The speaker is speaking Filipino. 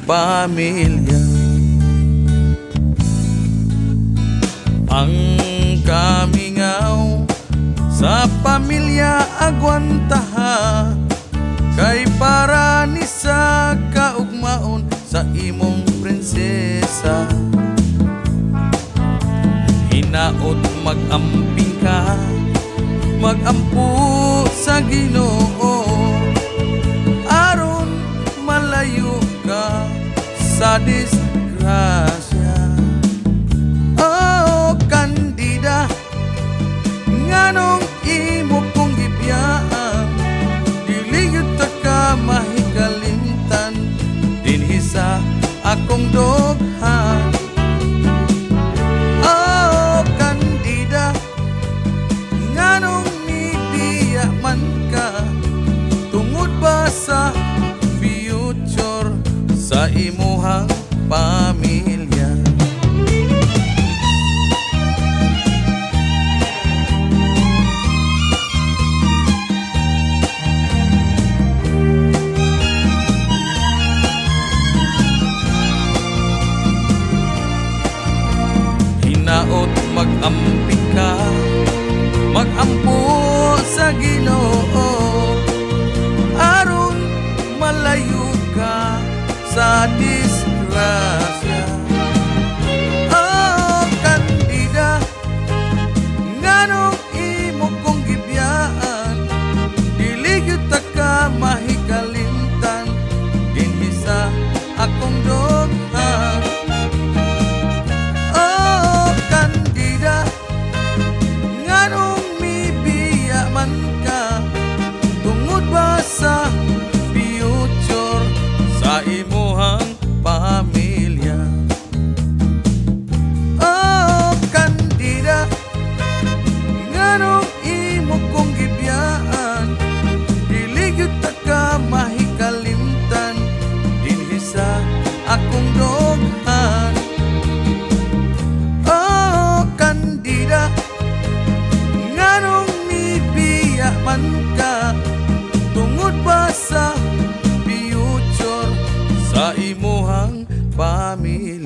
pamilya. Ang kamingaw sa pamilya agwantaha, kay para ni sa kaugmaon sa imong prinsesa. Hinaot mag-amping ka, mag-ampo sa Ginoo, aron malayo ka sa disgrasya. Oh, Kandida, nganong imo kong gibiyaan, dili yun ta ka mahikalimtan dinhi sa akong doghan. Oh, Kandida, nganong nibiya man ka, tungod ba sa future sa imuhang pamilya. Hinaot mag-amping ka, mag-ampo sa Ginoo, aron malayo ka sa disgrasya. Oh, Kandida, nganong imo kong gibiyaan, dili gyud ta ka mahikalimtan dinhi sa akong doghan. Oh, Kandida, nganong mibiya man ka, tungod ba sa future sa imuhang pamilya. Oh, Kandida, nganong imo kong gibiyaan, dili gyud ta ka mahikalimtan dinhi sa akong doghan. Oh, Kandida, nganong nibiya man ka, tungod ba sa future sa imuhang pamilya.